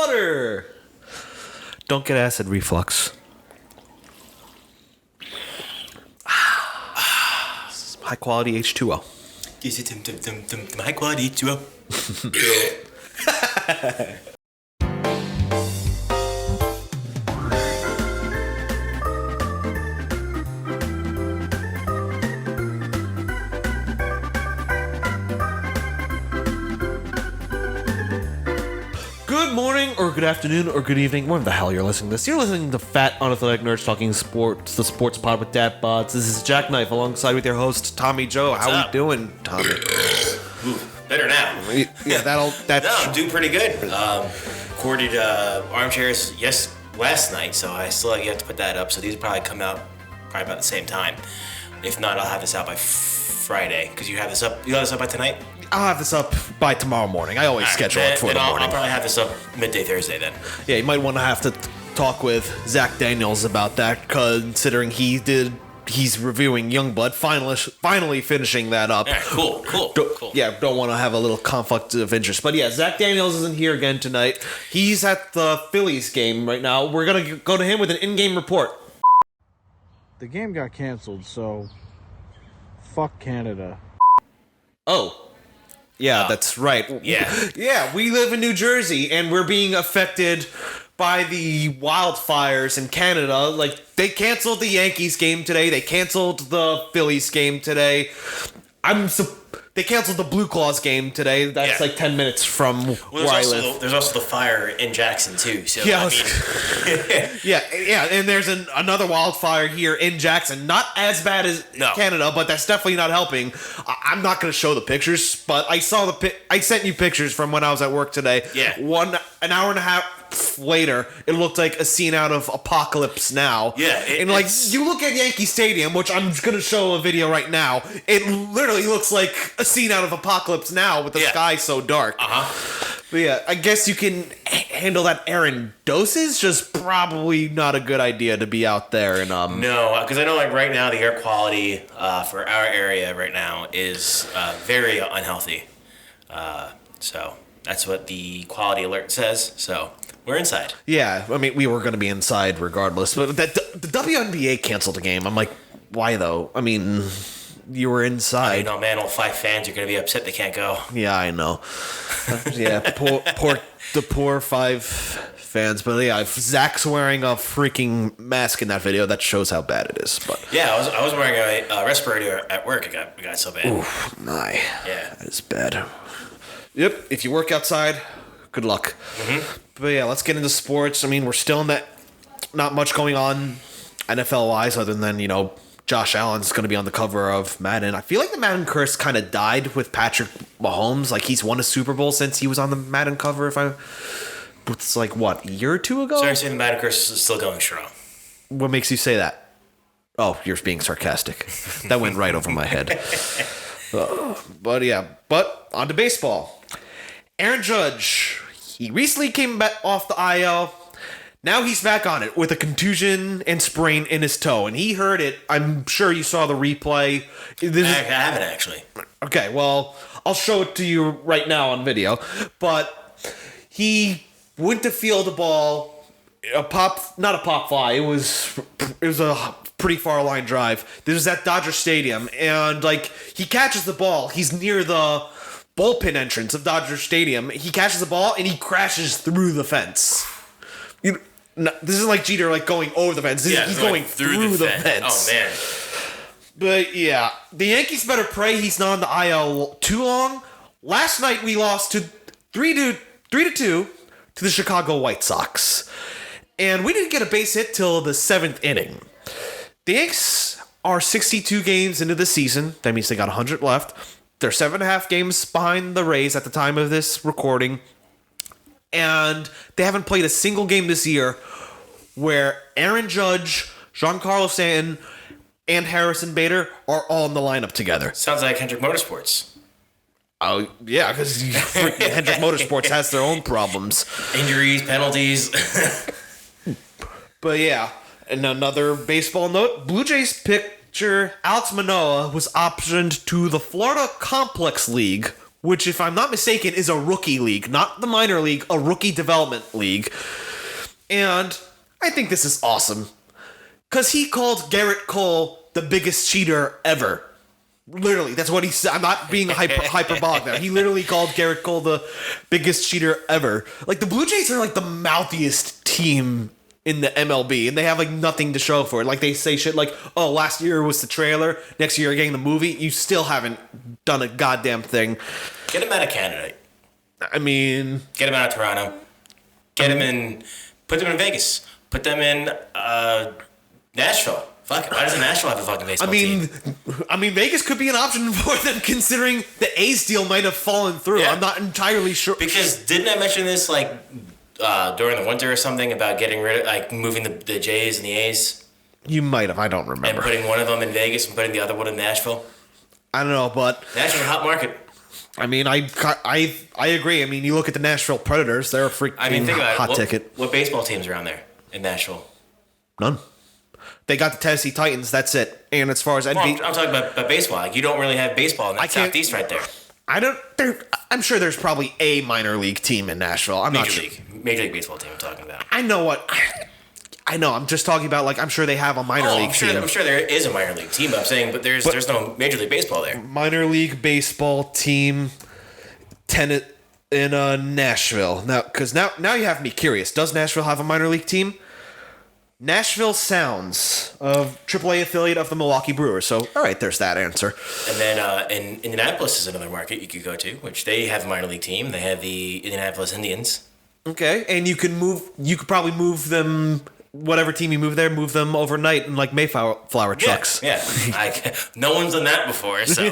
water. Don't get acid reflux. High quality H2O. Is it high quality H2O? Good morning, or good afternoon, or good evening, wherever the hell you're listening to this. You're listening to Fat Unathletic Nerds Talking Sports, the sports pod with dad bods. This is JackKnife, alongside with your host, Tommy Joe. What's How up? we doing, Tommy? Ooh, better now. Yeah, No, I'm doing pretty good. Recorded armchairs last night, so I still have to put that up. So these will probably come out about the same time. If not, I'll have this out by Friday. Because you have this up by tonight? I'll have this up by tomorrow morning. I always schedule it for the morning. I'll probably have this up midday Thursday then. Yeah, you might want to have to talk with Zach Daniels about that, considering he's reviewing Youngblood, finally finishing that up. Yeah, cool. Yeah, don't want to have a little conflict of interest. But yeah, Zach Daniels isn't here again tonight. He's at the Phillies game right now. We're going to go to him with an in-game report. The game got canceled, so fuck Canada. Oh. Yeah, that's right. Yeah. Yeah, we live in New Jersey, and we're being affected by the wildfires in Canada. Like, they canceled the Yankees game today. They canceled the Phillies game today. They canceled the Blue Claws game today. That's like 10 minutes from where I live. There's also the fire in Jackson, too. So, Yeah, yeah, and there's another wildfire here in Jackson. Not as bad as Canada, but that's definitely not helping. I'm not going to show the pictures, but I saw I sent you pictures from when I was at work today. Yeah. An hour and a half later, it looked like a scene out of Apocalypse Now. Yeah, you look at Yankee Stadium, which I'm going to show a video right now. It literally looks like a scene out of Apocalypse Now with the sky so dark. But yeah, I guess you can handle that air in doses. Just probably not a good idea to be out there. And No, because I know like right now the air quality for our area right now is very unhealthy. So that's what the quality alert says. So we're inside. Yeah, I mean, we were going to be inside regardless. But the WNBA canceled the game. I'm like, why though? I mean, you were inside. No, man, all 5 fans are going to be upset they can't go. Yeah, I know. Yeah, the poor 5 fans. But yeah, if Zach's wearing a freaking mask in that video, that shows how bad it is. But yeah, I was wearing a respirator at work. It got so bad. Oof, yeah, that is bad. Yep, if you work outside, good luck. Mm-hmm. But yeah, let's get into sports. I mean, we're still in that. Not much going on NFL-wise, other than Josh Allen's going to be on the cover of Madden. I feel like the Madden curse kind of died with Patrick Mahomes. Like, he's won a Super Bowl since he was on the Madden cover. It's like, what, a year or two ago? Sorry, saying the Madden curse is still going strong. What makes you say that? Oh, you're being sarcastic. That went right over my head. But on to baseball. Aaron Judge, he recently came back off the IL. Now he's back on it with a contusion and sprain in his toe. And he heard it. I'm sure you saw the replay. I haven't, actually. Okay, well, I'll show it to you right now on video. But he went to field a ball, not a pop fly. It was a pretty far line drive. This was at Dodger Stadium. And, he catches the ball. He's near the bullpen entrance of Dodger Stadium. He catches the ball, and he crashes through the fence. This isn't like Jeter going over the fence. He's going through the fence. Oh, man. But yeah, the Yankees better pray he's not on the IL too long. Last night we lost 3-2 to the Chicago White Sox. And we didn't get a base hit till the 7th inning. The Yankees are 62 games into the season. That means they got 100 left. They're 7.5 games behind the Rays at the time of this recording. And they haven't played a single game this year where Aaron Judge, Giancarlo Stanton, and Harrison Bader are all in the lineup together. Sounds like Hendrick Motorsports. Oh, yeah, because Hendrick Motorsports has their own problems. Injuries, penalties. But yeah, and another baseball note, Blue Jays pitcher Alek Manoah was optioned to the Florida Complex League, which, if I'm not mistaken, is a rookie league, not the minor league, a rookie development league. And I think this is awesome. Because he called Garrett Cole the biggest cheater ever. Literally, that's what he said. I'm not being hyperbolic there. He literally called Garrett Cole the biggest cheater ever. Like, the Blue Jays are like the mouthiest team in the MLB, and they have like nothing to show for it. Like, they say shit like, oh, last year was the trailer, next year you're getting the movie. You still haven't done a goddamn thing. Get him out of Canada. I mean, get him out of Toronto. Get him in. Put them in Vegas. Put them in Nashville. Fuck it. Why doesn't Nashville have a fucking baseball team? I mean, Vegas could be an option for them, considering the A's deal might have fallen through. Yeah. I'm not entirely sure. Because didn't I mention this like during the winter or something about getting rid of, like, moving the Jays and the A's? You might have. I don't remember. And putting one of them in Vegas and putting the other one in Nashville. I don't know, but Nashville's a hot market. I mean, I agree. I mean, you look at the Nashville Predators; they're a freaking hot ticket. What baseball teams are around there in Nashville? None. They got the Tennessee Titans. That's it. And as far as I'm talking about baseball. Like, you don't really have baseball in that Southeast right there. I'm sure there's probably a minor league team in Nashville. Major League Baseball team I'm talking about. I know. I'm just talking about, like, I'm sure they have a minor league team. I'm sure there is a minor league team. I'm saying, but there's no Major League Baseball there. Minor league baseball team, in Nashville. Now, because now you have me curious. Does Nashville have a minor league team? Nashville Sounds, a AAA affiliate of the Milwaukee Brewers. So, all right, there's that answer. And then in Indianapolis is another market you could go to, which they have a minor league team. They have the Indianapolis Indians. Okay, and you could probably move them, whatever team you move there, move them overnight in like Mayflower trucks. Yeah. No one's done that before, so.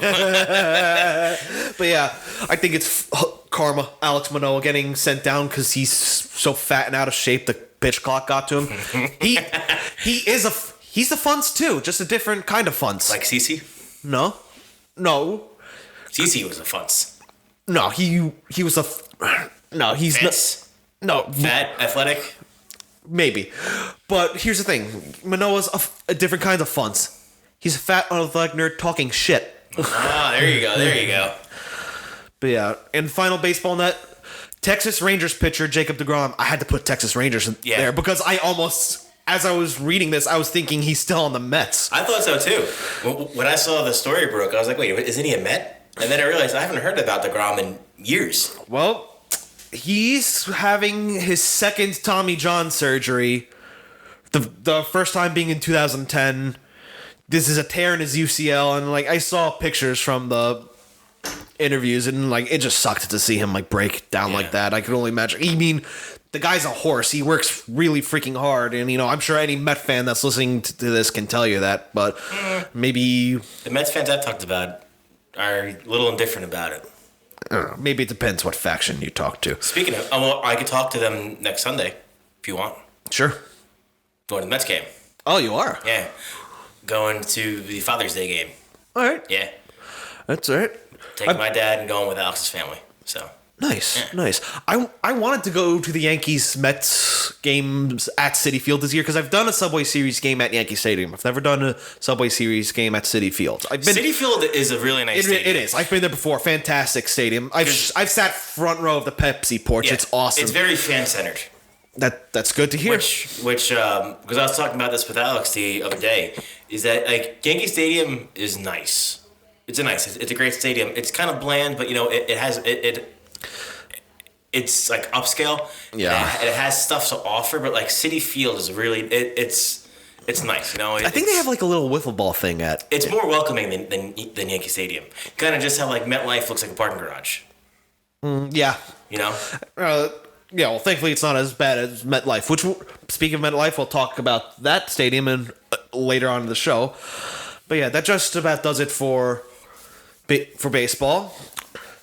But yeah, I think it's karma. Alek Manoah getting sent down because he's so fat and out of shape. The pitch clock got to him. He's the FUNTS too, just a different kind of FUNTS. Like CC? No. CC was a FUNTS. No, he was a. No, he's Fence? No, fat, athletic. Maybe, but here's the thing: Manoah's a different kind of FUNTS. He's a fat, unathletic nerd talking shit. There you go. But yeah, in final baseball net, Texas Rangers pitcher Jacob deGrom. I had to put Texas Rangers there because as I was reading this, I was thinking he's still on the Mets. I thought so too. When I saw the story broke, I was like, wait, isn't he a Met? And then I realized I haven't heard about deGrom in years. Well, he's having his second Tommy John surgery. The first time being in 2010. This is a tear in his UCL, and like I saw pictures from the interviews, and like it just sucked to see him like break down like that. I could only imagine. I mean, the guy's a horse. He works really freaking hard, and I'm sure any Met fan that's listening to this can tell you that. But maybe the Mets fans I've talked about are a little indifferent about it. I don't know, maybe it depends what faction you talk to. Speaking of, I could talk to them next Sunday if you want. Sure. Going to the Mets game. Oh, you are? Yeah. Going to the Father's Day game. All right. Yeah. That's all right. Taking my dad and going with Alex's family. So. Nice. I wanted to go to the Yankees-Mets games at Citi Field this year because I've done a Subway Series game at Yankee Stadium. I've never done a Subway Series game at Citi Field. Citi Field is a really nice stadium. It is. I've been there before. Fantastic stadium. I've sat front row of the Pepsi porch. Yeah, it's awesome. It's very fan-centered. That's good to hear. Which because I was talking about this with Alex the other day, is that like Yankee Stadium is nice. It's a great stadium. It's kind of bland, but it's like upscale. Yeah. It has stuff to offer, but like Citi Field is really it's nice. I think they have like a little wiffle ball thing at. It's more welcoming than Yankee Stadium. Kind of just how like MetLife looks like a parking garage. Yeah. Yeah, well, thankfully it's not as bad as MetLife. Which, speaking of MetLife, we'll talk about that stadium later on in the show. But yeah, that just about does it for baseball.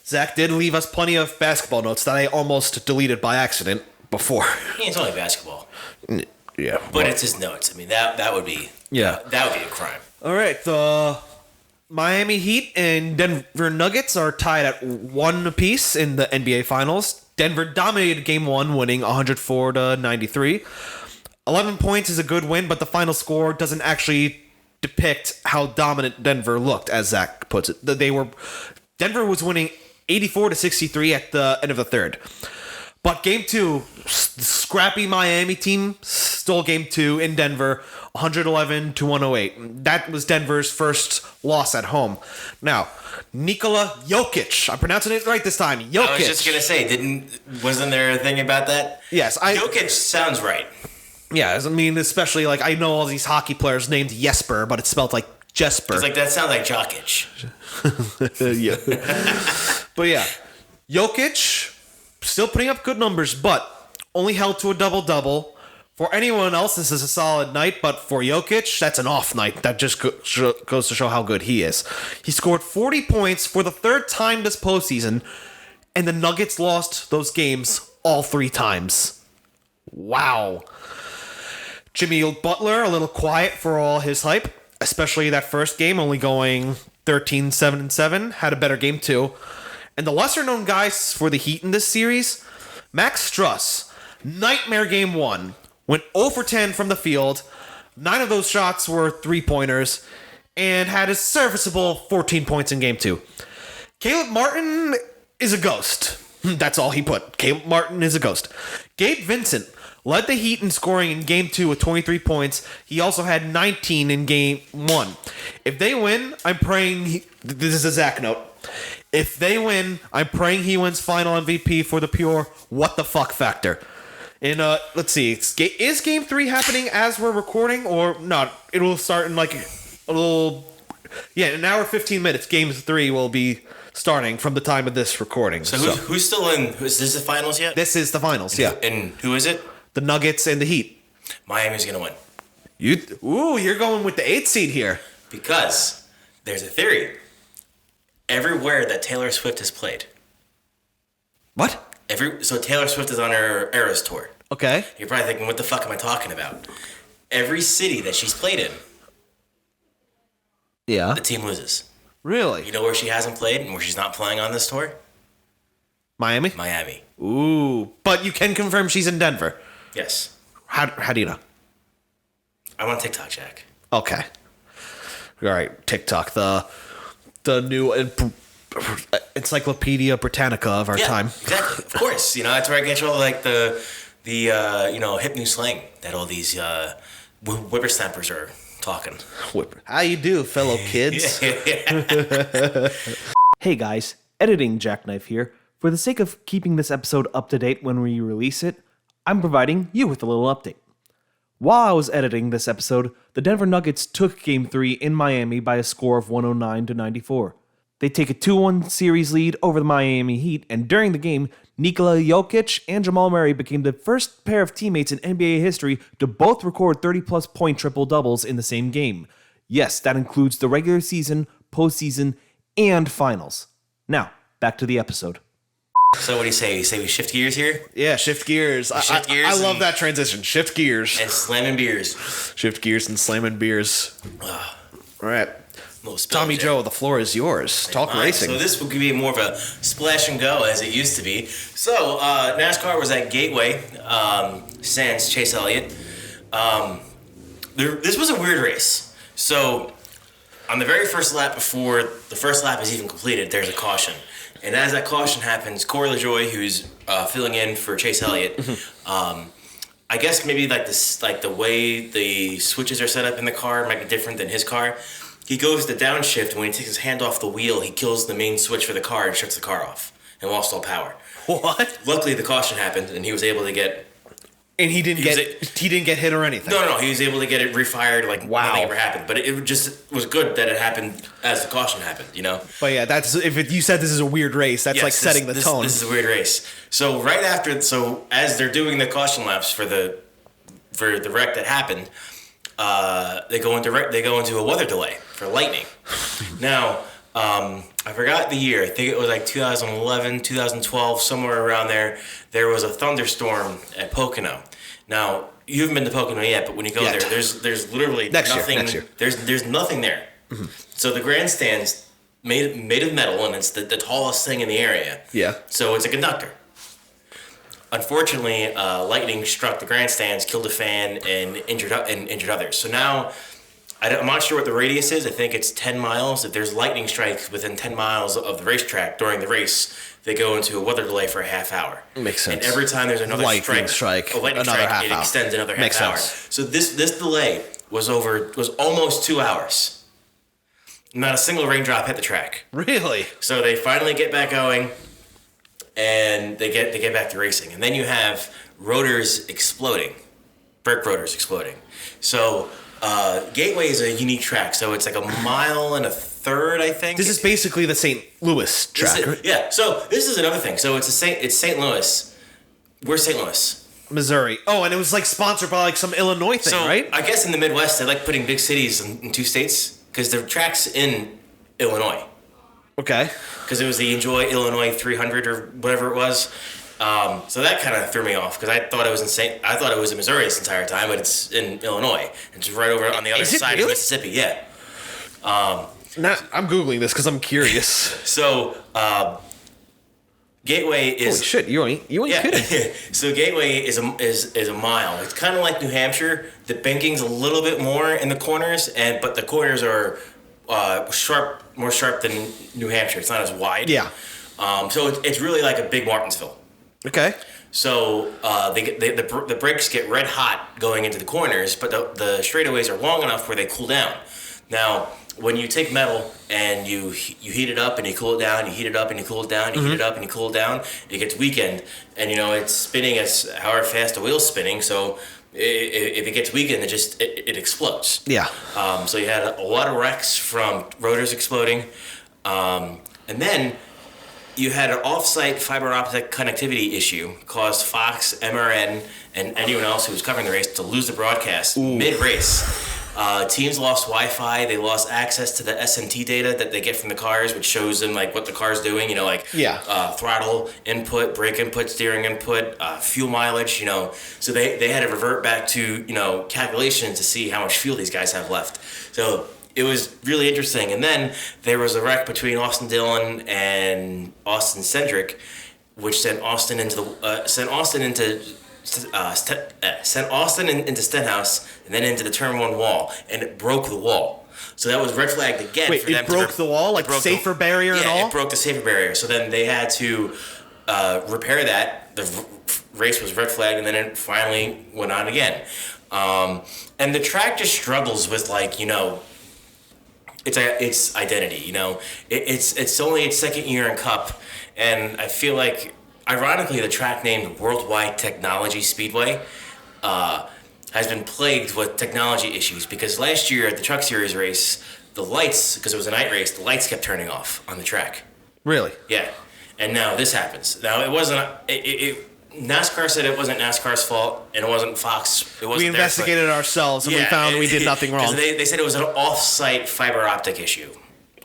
Zach did leave us plenty of basketball notes that I almost deleted by accident before. Yeah, it's only basketball. Yeah, but it's his notes. I mean, that would be that would be a crime. All right, the Miami Heat and Denver Nuggets are tied at 1 apiece in the NBA Finals. Denver dominated Game 1, winning 104-93. 11 points is a good win, but the final score doesn't actually depict how dominant Denver looked, as Zach puts it. Denver was winning 84-63 at the end of the third. But game 2, scrappy Miami team stole game 2 in Denver, 111-108. That was Denver's first loss at home. Now, Nikola Jokic. I'm pronouncing it right this time. Jokic. I was just gonna say, wasn't there a thing about that? Yes, Jokic sounds right. Yeah, I mean, especially like I know all these hockey players named Jesper, but it's spelled like Jesper. It's like that sounds like Jokic. Yeah. But yeah, Jokic still putting up good numbers, but only held to a double-double. For anyone else, this is a solid night, but for Jokic, that's an off night. That just goes to show how good he is. He scored 40 points for the third time this postseason, and the Nuggets lost those games all 3 times. Wow. Jimmy Butler, a little quiet for all his hype, especially that first game, only going 13-7-7, had a better game too. And the lesser-known guys for the Heat in this series, Max Struss, nightmare game 1, went 0 for 10 from the field, 9 of those shots were 3-pointers, and had a serviceable 14 points in game 2. Caleb Martin is a ghost. That's all he put. Caleb Martin is a ghost. Gabe Vincent led the Heat in scoring in game 2 with 23 points. He also had 19 in game 1. If they win, I'm praying... This is a Zach note. If they win, I'm praying he wins final MVP for the pure what the fuck factor. And let's see, is Game 3 happening as we're recording or not? It will start in like a little... Yeah, in an hour 15 minutes, Game 3 will be starting from the time of this recording. So who's still in? Is this the finals yet? This is the finals, yeah. And who is it? The Nuggets and the Heat. Miami's going to win. You're going with the 8th seed here. Because there's a theory. Everywhere that Taylor Swift has played. What? So Taylor Swift is on her Eras tour. Okay. You're probably thinking, what the fuck am I talking about? Every city that she's played in, yeah, the team loses. Really? You know where she hasn't played and where she's not playing on this tour? Miami? Miami. Ooh. But you can confirm she's in Denver. Yes. How do you know? I'm on TikTok, Jack. Okay. All right, TikTok, the new Encyclopedia Britannica of our time. Exactly. Of course. That's where I get all like the hip new slang that all these whippersnappers are talking. How you do, fellow kids? Hey guys, editing JackKnife here. For the sake of keeping this episode up to date when we release it, I'm providing you with a little update. While I was editing this episode, the Denver Nuggets took Game 3 in Miami by a score of 109-94. They take a 2-1 series lead over the Miami Heat, and during the game, Nikola Jokic and Jamal Murray became the first pair of teammates in NBA history to both record 30-plus point triple-doubles in the same game. Yes, that includes the regular season, postseason, and finals. Now, back to the episode. So what do you say? You say we shift gears here? Yeah, shift gears. I love that transition. Shift gears. And slamming beers. Shift gears and slamming beers. All right. Tommy Joe, the floor is yours. Talk racing. So this will be more of a splash and go as it used to be. So NASCAR was at Gateway, sans Chase Elliott. This was a weird race. So on the very first lap, before the first lap is even completed, there's a caution. And as that caution happens, Corey LaJoie, who's filling in for Chase Elliott, I guess maybe like the way the switches are set up in the car might be different than his car. He goes to downshift, and when he takes his hand off the wheel, he kills the main switch for the car and shuts the car off and lost all power. What? Luckily, the caution happened, and he was able to get... And he didn't get hit or anything? No, he was able to get it refired like wow. Nothing ever happened. But it just was good that it happened as the caution happened, But yeah, that's you said this is a weird race, that's like setting the tone. This is a weird race. So as they're doing the caution laps for the wreck that happened, they go into a weather delay for lightning. Now, I forgot the year. I think it was like 2011, 2012, somewhere around there. There was a thunderstorm at Pocono. Now, you haven't been to Pocono yet, but when you go there, there's literally nothing. Next year. There's nothing there. Mm-hmm. So the grandstand's made of metal, and it's the tallest thing in the area. Yeah. So it's a conductor. Unfortunately, lightning struck the grandstands, killed a fan, and injured others. So now, I'm not sure what the radius is. I think it's 10 miles. If there's lightning strikes within 10 miles of the racetrack during the race, they go into a weather delay for a half hour. Makes sense. And every time there's another Lightning strike, a lightning another strike, half it hour. extends another Makes half hour. sense. So this delay was almost 2 hours. Not a single raindrop hit the track. Really? So they finally get back going, and they get back to racing. And then you have rotors exploding, brake rotors exploding. So Gateway is a unique track. So it's like 1.3 miles, I think. This is basically the St. Louis track, right? Yeah. So this is another thing. So it's St. Louis. Where's St. Louis? Missouri. Oh, and it was like sponsored by like some Illinois thing, So right? I guess in the Midwest they like putting big cities in 2 states because the track's in Illinois. Okay. Because it was the Enjoy Illinois 300 or whatever it was. So that kind of threw me off because I thought it was in Missouri this entire time, but it's in Illinois. It's right over on the other Is it side really? of Mississippi. Yeah. Now, I'm Googling this because I'm curious. So Gateway is Holy shit, you ain't kidding. So Gateway is a mile. It's kind of like New Hampshire. The banking's a little bit more in the corners, but the corners are more sharp than New Hampshire. It's not as wide. Yeah. So it's really like a big Martinsville. Okay. So the brakes get red hot going into the corners, but the straightaways are long enough where they cool down. Now, when you take metal and you heat it up and you cool it down, you heat it up and you cool it down, you heat it up and you cool it down, it gets weakened, and it's spinning as however fast the wheel's spinning. So if it gets weakened, it explodes. Yeah. So you had a lot of wrecks from rotors exploding, and then you had an off-site fiber optic connectivity issue caused Fox, MRN, and anyone else who was covering the race to lose the broadcast mid-race. Teams lost Wi-Fi. They lost access to the SMT data that they get from the cars, which shows them like what the car's doing. Throttle input, brake input, steering input, fuel mileage. So they had to revert back to calculations to see how much fuel these guys have left. So it was really interesting. And then there was a wreck between Austin Dillon and Austin Cendric, which sent Austin into Stenhouse and then into the turn 1 wall, and it broke the wall. So that was red flagged again. Wait, for them it broke the wall, like safer barrier and all? Yeah, it broke the safer barrier. So then they had to repair that. The race was red flagged, and then it finally went on again. And the track just struggles with its identity. It's only its second year in Cup, and I feel like, ironically, the track named Worldwide Technology Speedway has been plagued with technology issues because last year at the Truck Series race, the lights, because it was a night race, the lights kept turning off on the track. Really? Yeah. And now this happens. Now it wasn't. NASCAR said it wasn't NASCAR's fault, and it wasn't Fox. It wasn't. We investigated ourselves and we found we did nothing wrong. They said it was an off-site fiber optic issue.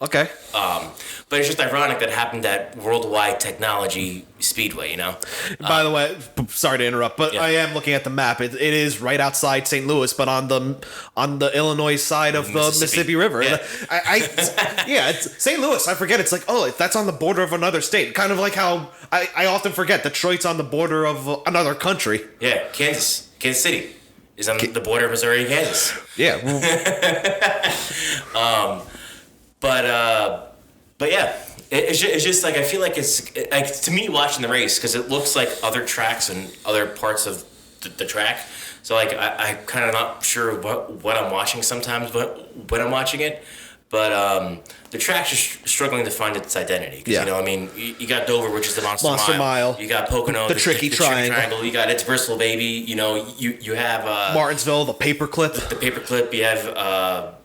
Okay. But it's just ironic that it happened at Worldwide Technology Speedway, By the way, sorry to interrupt, but Yeah. I am looking at the map. It is right outside St. Louis, but on the Illinois side of the Mississippi River. Yeah. It's St. Louis. I forget. It's like, that's on the border of another state. Kind of like how I often forget Detroit's on the border of another country. Yeah, Kansas City is on the border of Missouri and Kansas. Yeah. But yeah, it's just like I feel like it's like, to me watching the race because it looks like other tracks and other parts of the track. So like I kind of not sure what I'm watching sometimes, but when I'm watching it, but the track's just struggling to find its identity. Cause, you got Dover, which is the Monster Mile. You got Pocono, the tricky triangle. You got It's Bristol, baby. You have Martinsville, the paperclip. The paperclip. You have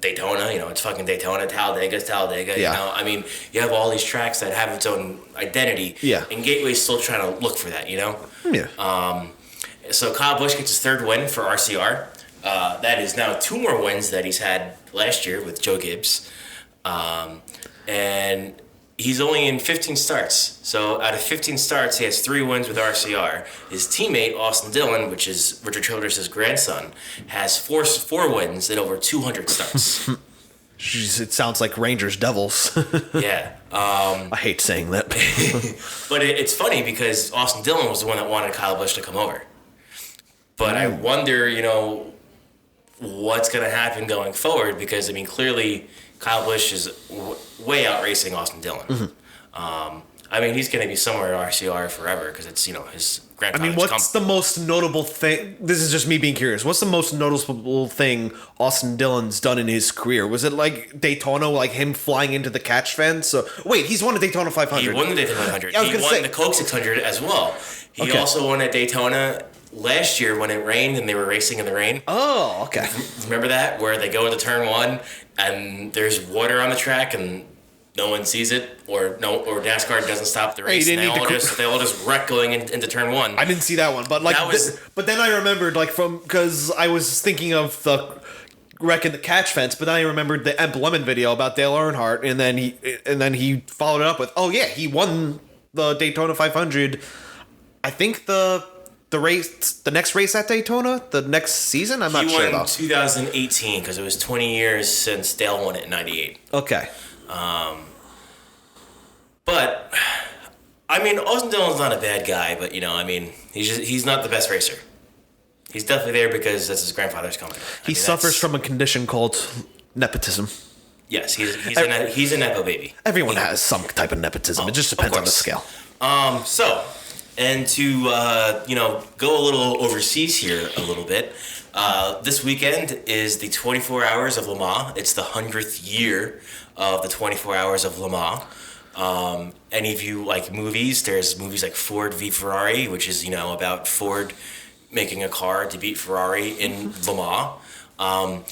Daytona, it's fucking Daytona. Talladega's Talladega. Yeah. You have all these tracks that have its own identity. Yeah. And Gateway's still trying to look for that. Yeah. So Kyle Busch gets his 3rd win for RCR. That is now 2 more wins that he's had last year with Joe Gibbs, and he's only in 15 starts. So out of 15 starts, he has 3 wins with RCR. His teammate, Austin Dillon, which is Richard Childress' grandson, has 4 wins in over 200 starts. Jeez, it sounds like Rangers Devils. Yeah. I hate saying that. But it's funny because Austin Dillon was the one that wanted Kyle Busch to come over. But I wonder, what's going to happen going forward, because, I mean, clearly Kyle Busch is way out racing Austin Dillon. I mean, he's going to be somewhere at RCR forever because it's, his grandfather's I mean, what's the most notable thing? This is just me being curious. What's the most noticeable thing Austin Dillon's done in his career? Was it like Daytona, like him flying into the catch fence? So, wait, he's won a Daytona 500. He won the Daytona 500. Yeah, he won the Coke 600 as well. He also won at Daytona last year when it rained and they were racing in the rain. Oh, okay. Remember that? Where they go into turn one and there's water on the track and no one sees it, or NASCAR doesn't stop the race. Hey, and they all just wreck going into turn one. I didn't see that one, but like, but then I remembered because I was thinking of the wreck in the catch fence, but then I remembered the Emp Lemon video about Dale Earnhardt, and then he followed it up with, oh yeah, he won the Daytona 500. I think the next race at Daytona, the next season. I'm not sure about. He won 2018 because it was 20 years since Dale won it in '98. Okay. But I mean, Austin Dillon's not a bad guy, but he's not the best racer. He's definitely there because that's his grandfather's company. He suffers from a condition called nepotism. Yes, he's a nepo baby. Everyone has some type of nepotism. It just depends on the scale. And to go a little overseas here a little bit. This weekend is the 24 Hours of Le Mans. It's the 100th year of the 24 Hours of Le Mans. Any of you like movies? There's movies like Ford v Ferrari, which is about Ford making a car to beat Ferrari in Le Mans. I'm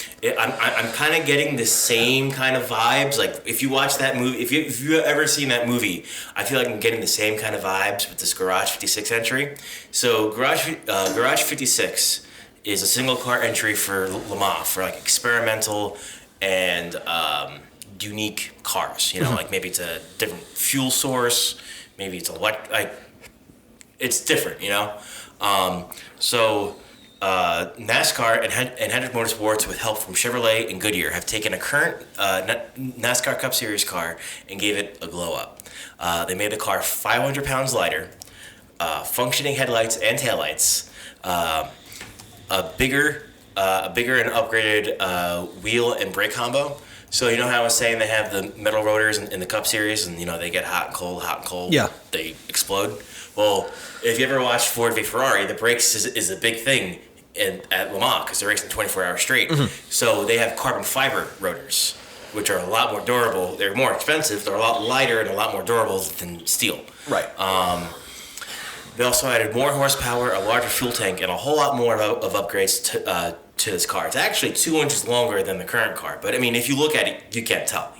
kind of getting the same kind of vibes. Like if you watch that movie, if you've ever seen that movie, I feel like I'm getting the same kind of vibes with this Garage 56 entry. So Garage 56 is a single car entry for Le Mans for like experimental and unique cars. Like maybe it's a different fuel source, maybe it's it's different. NASCAR and Hendrick Motorsports, with help from Chevrolet and Goodyear, have taken a current NASCAR Cup Series car and gave it a glow up. They made the car 500 pounds lighter, functioning headlights and taillights, a bigger and upgraded wheel and brake combo. So how I was saying they have the metal rotors in the Cup Series, and they get hot and cold. Yeah. They explode. Well, if you ever watched Ford v Ferrari, the brakes is a big thing at Le Mans because they're racing 24 hours straight. Mm-hmm. So they have carbon fiber rotors, which are a lot more durable. They're more expensive. They're a lot lighter and a lot more durable than steel. Right. They also added more horsepower, a larger fuel tank, and a whole lot more of upgrades to this car. It's actually 2 inches longer than the current car. But, I mean, if you look at it, you can't tell,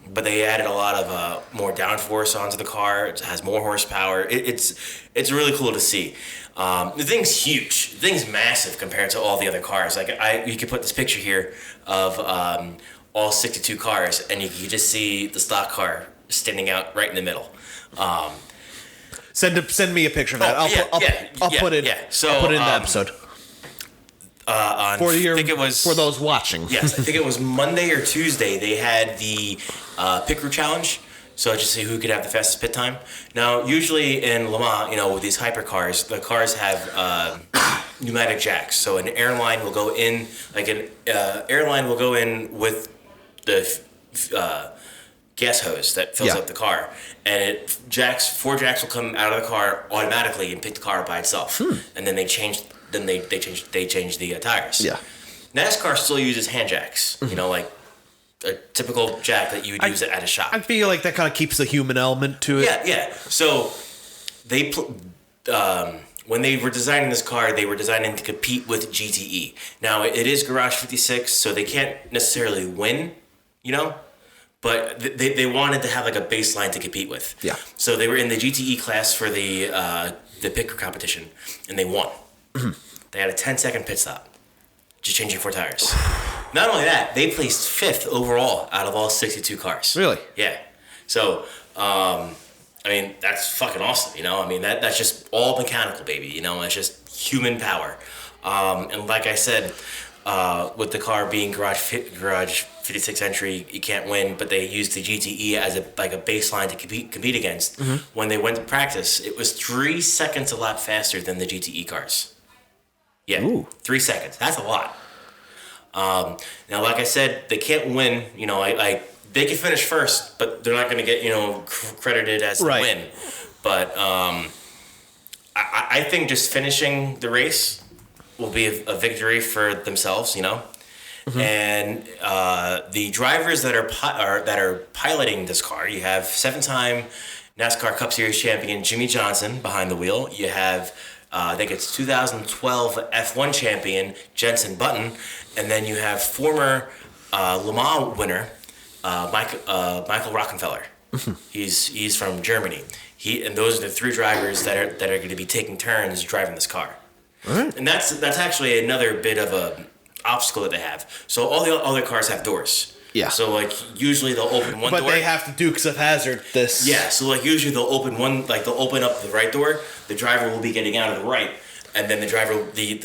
But they added a lot of more downforce onto the car. It has more horsepower. It's really cool to see. The thing's huge. The thing's massive compared to all the other cars. Like you could put this picture here of all 62 cars, and you can just see the stock car standing out right in the middle. Send me a picture of that. I'll put it. Yeah. So I'll put it in the episode. I think it was for those watching. Yes, I think it was Monday or Tuesday. They had the pit crew challenge. So just see who could have the fastest pit time. Now, usually in Le Mans, with these hypercars, the cars have pneumatic jacks. So an airline will go in, with the gas hose that fills up the car, and four jacks will come out of the car automatically and pick the car up by itself. And then they change the tires. Yeah. NASCAR still uses hand jacks. Like a typical jack that you would use at a shop. I feel like that kind of keeps the human element to it. Yeah. So they when they were designing this car, they were designing to compete with GTE. Now it is Garage 56, so they can't necessarily win, but they wanted to have like a baseline to compete with. Yeah. So they were in the GTE class for the pit crew competition, and they won. They had a 10-second pit stop, just changing 4 tires. Not only that, they placed 5th overall out of all 62 cars. Really? Yeah. So, that's fucking awesome, that's just all mechanical, baby, it's just human power. And like I said, with the car being Garage 56 entry, you can't win, but they used the GTE as a baseline to compete against. When they went to practice, it was 3 seconds a lap faster than the GTE cars. Yeah, Ooh. 3 seconds. That's a lot. Now, like I said, they can't win. They can finish first, but they're not going to get credited as the Right. win. But I think just finishing the race will be a victory for themselves. Mm-hmm. And the drivers that are piloting this car, you have 7-time NASCAR Cup Series champion Jimmy Johnson behind the wheel. You have I think it's 2012 F1 champion Jenson Button, and then you have former Le Mans winner Michael Rockenfeller. He's from Germany. And those are the 3 drivers that are going to be taking turns driving this car. All right. And that's actually another bit of a obstacle that they have. So all the other cars have doors. Yeah. So usually they'll open one But door. they have to Dukes of Hazzard this. Yeah. So usually they'll open they'll open up the right door. The driver will be getting out of the right, and then the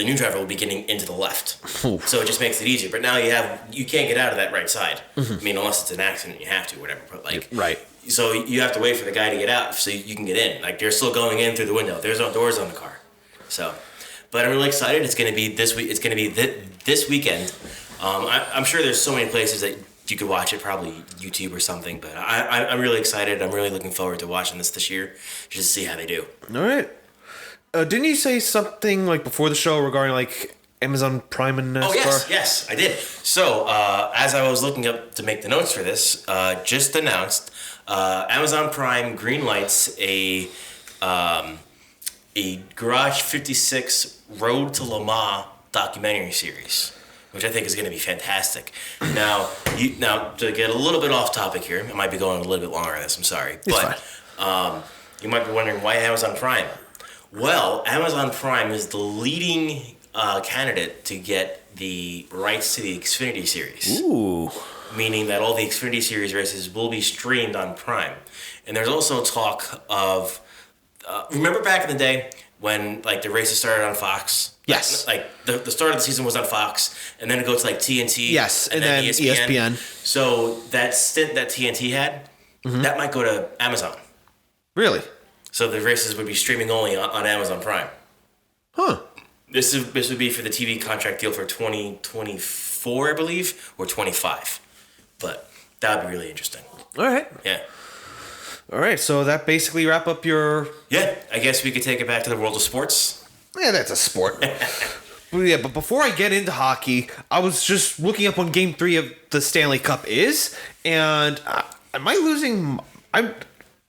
new driver will be getting into the left. Oof. So it just makes it easier. But now you can't get out of that right side. I mean, unless it's an accident, you have to, whatever. But Right. So you have to wait for the guy to get out so you can get in. They're still going in through the window. There's no doors on the car. So, but I'm really excited. It's going to be this week. It's going to be this weekend. I'm sure there's so many places that you could watch it, probably YouTube or something. But I'm really excited. I'm really looking forward to watching this year, just to see how they do. All right. Didn't you say something before the show regarding Amazon Prime and NASCAR? Oh yes, I did. So as I was looking up to make the notes for this, just announced Amazon Prime greenlights a Garage 56 Road to Le Mans documentary series, which I think is going to be fantastic. Now to get a little bit off topic here, I might be going a little bit longer on this. I'm sorry, but you might be wondering why Amazon Prime. Well, Amazon Prime is the leading candidate to get the rights to the Xfinity Series. Ooh. Meaning that all the Xfinity Series races will be streamed on Prime. And there's also talk of... remember back in the day when the races started on Fox? Yes. The start of the season was on Fox, and then it goes to TNT. Yes, and then ESPN. So that stint that TNT had, that might go to Amazon. Really? So the races would be streaming only on Amazon Prime. Huh. This would be for the TV contract deal for 2024, I believe, or 25. But that would be really interesting. All right. Yeah. All right. So that basically wrap up your... Yeah, I guess we could take it back to the world of sports. Yeah, that's a sport. But before I get into hockey, I was just looking up when Game 3 of the Stanley Cup is, and am I losing...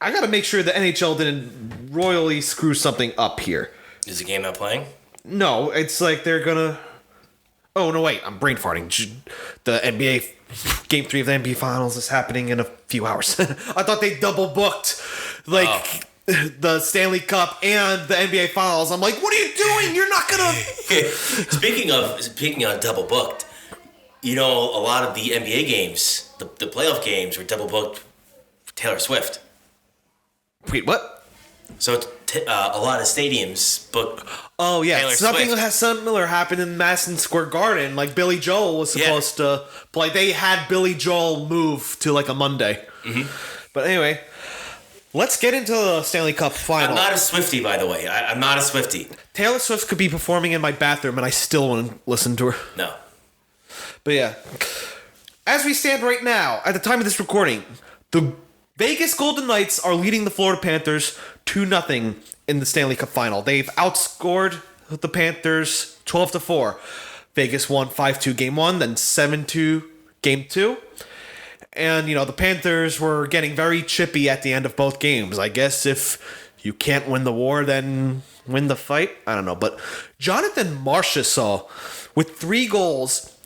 I got to make sure the NHL didn't royally screw something up here. Is the game not playing? No, it's they're gonna... Oh, no, wait, I'm brain farting. The NBA... Game 3 of the NBA Finals is happening in a few hours. I thought they double booked, the Stanley Cup and the NBA Finals. I'm like, what are you doing? You're not gonna... Speaking of double booked, a lot of the NBA games, the playoff games, were double booked for Taylor Swift. Wait, what? So a lot of stadiums booked. Oh yeah, Taylor something Swift. has similar happened in Madison Square Garden. Billy Joel was supposed to play. They had Billy Joel move to a Monday. Mm-hmm. But anyway, let's get into the Stanley Cup Final. I'm not a Swiftie, by the way. I'm not a Swiftie. Taylor Swift could be performing in my bathroom, and I still wouldn't listen to her. No. But yeah, as we stand right now, at the time of this recording, the Vegas Golden Knights are leading the Florida Panthers 2-0 in the Stanley Cup Final. They've outscored the Panthers 12-4. Vegas won 5-2 Game 1, then 7-2 Game 2. And, the Panthers were getting very chippy at the end of both games. I guess if you can't win the war, then win the fight. I don't know. But Jonathan Marchessault with 3 goals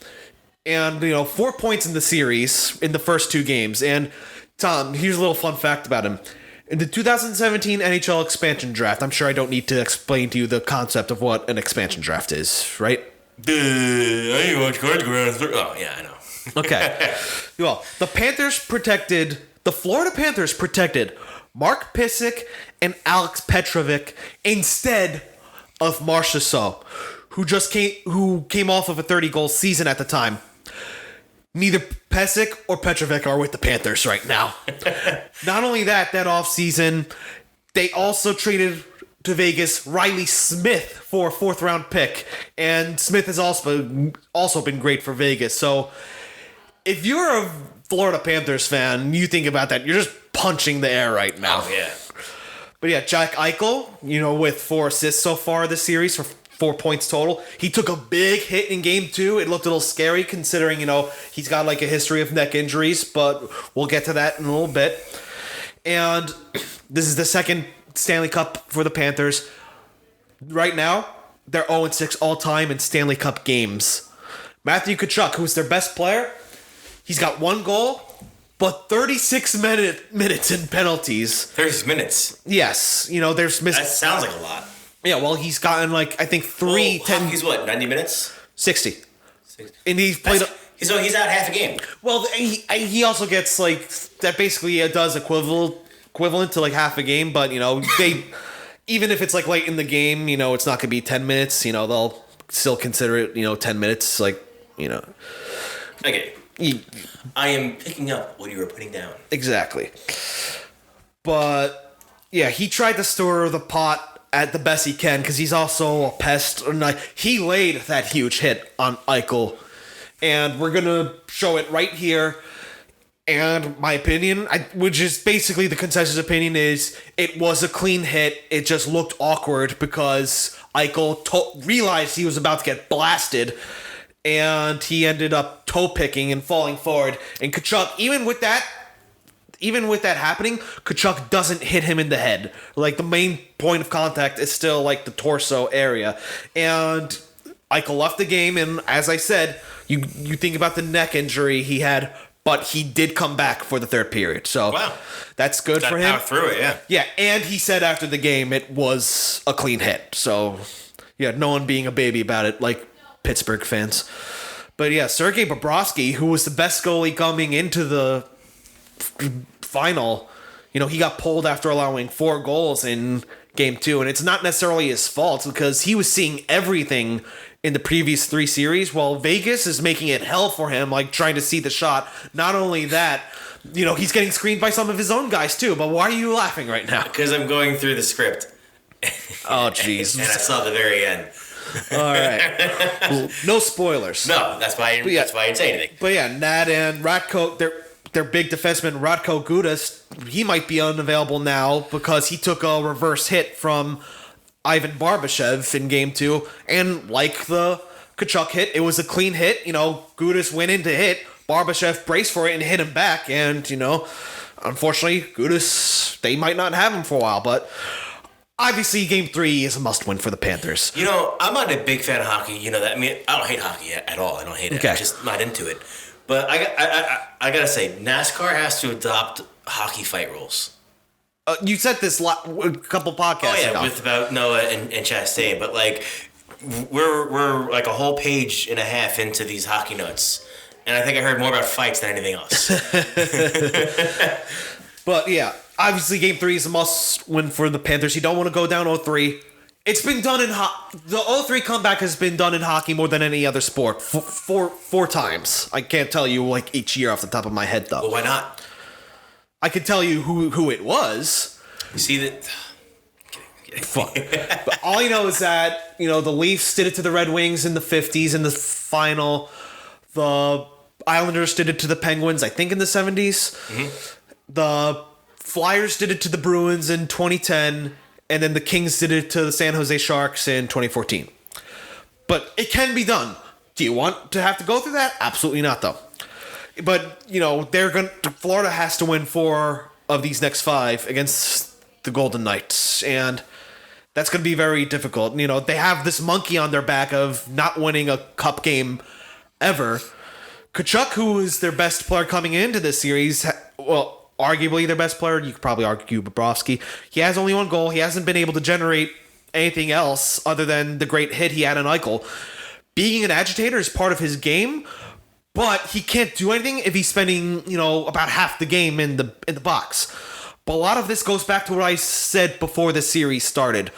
and, 4 points in the series in the first 2 games. And Tom, here's a little fun fact about him. In the 2017 NHL expansion draft, I'm sure I don't need to explain to you the concept of what an expansion draft is, right? I didn't watch cards go around. Oh, yeah, I know. Okay. Well, the Florida Panthers protected Mark Pysyk and Alex Petrovic instead of Marchessault, who came off of a 30-goal season at the time. Neither Pysyk or Petrovic are with the Panthers right now. Not only that offseason, they also traded to Vegas Riley Smith for a 4th round pick, and Smith has also been great for Vegas. So if you're a Florida Panthers fan, you think about that, you're just punching the air right now. Oh, yeah. But yeah, Jack Eichel, with 4 assists so far this series for 4 points total. He took a big hit in game 2. It looked a little scary considering, he's got like a history of neck injuries, but we'll get to that in a little bit. And this is the second Stanley Cup for the Panthers. Right now, they're 0-6 all-time in Stanley Cup games. Matthew Tkachuk, who's their best player, he's got 1 goal, but 36 minutes in penalties. 36 minutes? Yes. There's That sounds like a lot. Yeah, well, he's gotten I think 10... He's what, 90 minutes? 60. And he's played... So he's out half a game. Well, he also gets that basically does equivalent to half a game, but they even if it's late in the game, it's not gonna be 10 minutes. They'll still consider it 10 minutes. Okay. I am picking up what you were putting down. Exactly. But yeah, he tried to stir the pot at the best he can because he's also a pest. He laid that huge hit on Eichel, and we're gonna show it right here. And my opinion, which is basically the consensus opinion, is it was a clean hit. It just looked awkward because Eichel realized he was about to get blasted, and he ended up toe picking and falling forward. And Tkachuk, even with that happening, Tkachuk doesn't hit him in the head. The main point of contact is still the torso area. And Eichel left the game, and as I said, you think about the neck injury he had, but he did come back for the 3rd period. So wow. That's good for him. Through it, yeah. Yeah, and he said after the game it was a clean hit. So yeah, no one being a baby about it like Pittsburgh fans. But yeah, Sergei Bobrovsky, who was the best goalie coming into the final, he got pulled after allowing 4 goals in game 2, and it's not necessarily his fault because he was seeing everything in the previous 3 series, while Vegas is making it hell for him, trying to see the shot. Not only that, he's getting screened by some of his own guys too. But why are you laughing right now? Because I'm going through the script. Oh, jeez. And I saw the very end. All right. Well, no spoilers. No, that's why I didn't say anything. But yeah, Nat and Radko, their big defenseman Radko Gudas, he might be unavailable now because he took a reverse hit from Ivan Barbashev in game 2, and like the Tkachuk hit, it was a clean hit. Gudas went in to hit, Barbashev braced for it and hit him back, and unfortunately, Gudas, they might not have him for a while, but obviously game 3 is a must-win for the Panthers. I'm not a big fan of hockey. That. I mean, I don't hate hockey at all. I don't hate it. Okay. I'm just not into it. But I gotta say, NASCAR has to adopt hockey fight rules. You said this a couple podcasts ago. About Noah and Chastain, but we're a whole page and a half into these hockey notes, and I think I heard more about fights than anything else. But yeah, obviously Game 3 is a must-win for the Panthers. You don't want to go down 0-3. It's been done in the 0-3 comeback has been done in hockey more than any other sport. Four times. I can't tell you each year off the top of my head though. Well, why not? I can tell you who it was. You see that? Fuck. But all I know is that, the Leafs did it to the Red Wings in the 50s in the final. The Islanders did it to the Penguins, I think, in the 70s. Mm-hmm. The Flyers did it to the Bruins in 2010. And then the Kings did it to the San Jose Sharks in 2014. But it can be done. Do you want to have to go through that? Absolutely not, though. But, Florida has to win 4 of these next 5 against the Golden Knights. And that's going to be very difficult. They have this monkey on their back of not winning a cup game ever. Tkachuk, who is their best player coming into this series, arguably their best player, you could probably argue Bobrovsky. He has only 1 goal. He hasn't been able to generate anything else other than the great hit he had on Eichel. Being an agitator is part of his game, but he can't do anything if he's spending, about half the game in the box. But a lot of this goes back to what I said before the series started.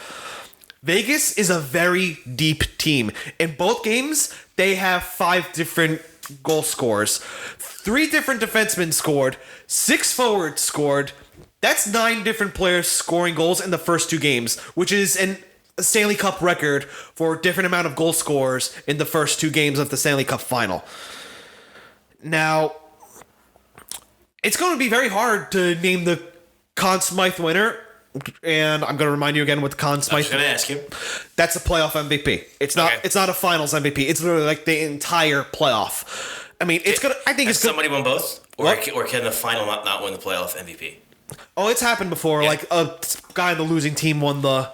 Vegas is a very deep team. In both games, they have 5 different goal scorers. 3 different defensemen scored. 6 forwards scored. That's 9 different players scoring goals in the first 2 games, which is a Stanley Cup record for different amount of goal scorers in the first 2 games of the Stanley Cup Final. Now, it's going to be very hard to name the Conn Smythe winner, and I'm going to remind you again what the Conn Smythe. I was going to ask you. That's a playoff MVP. It's not. Okay. It's not a Finals MVP. It's literally like the entire playoff. I mean, it's gonna. I think Has it's gonna. somebody won both, or What? or can the final not win the playoff MVP? Oh, it's happened before. Yeah. Like a guy on the losing team won the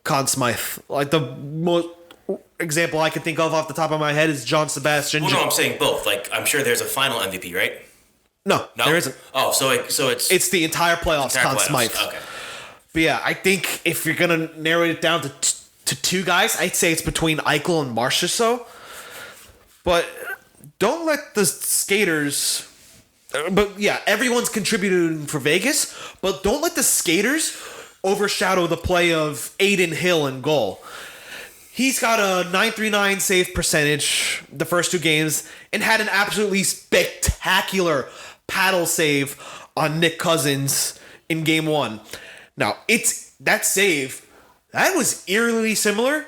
Conn Smythe. Like the most example I can think of off the top of my head is John Sebastian. Well, no, I'm saying both. Like, I'm sure there's a final MVP, right? No, No, there isn't. Oh, so it's It's the entire playoffs. entire Conn playoffs. Smythe. Okay. But yeah, I think if you're gonna narrow it down to 2 guys, I'd say it's between Eichel and Marchessault. But don't let the skaters. But yeah, everyone's contributing for Vegas, but don't let the skaters overshadow the play of Aiden Hill in goal. He's got a .939 save percentage the first 2 games and had an absolutely spectacular paddle save on Nick Cousins in game 1. Now, that save, that was eerily similar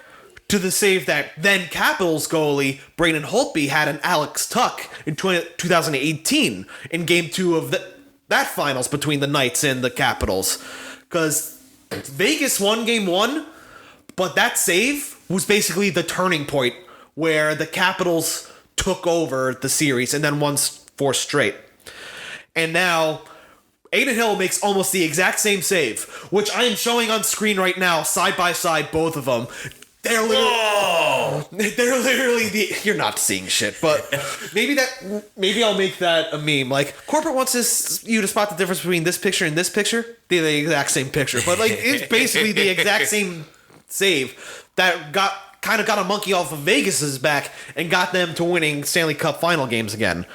to the save that then Capitals goalie Braden Holtby had in Alex Tuck in 2018 in game 2 of that finals between the Knights and the Capitals. Because Vegas won game 1, but that save was basically the turning point where the Capitals took over the series and then won 4 straight. And now Aiden Hill makes almost the exact same save, which I am showing on screen right now, side by side, both of them. They're literally you're not seeing shit, but maybe I'll make that a meme. Like, corporate wants you to spot the difference between this picture and this picture. They're the exact same picture, but like it's basically the exact same save that got a monkey off of Vegas's back and got them to winning Stanley Cup Final games again.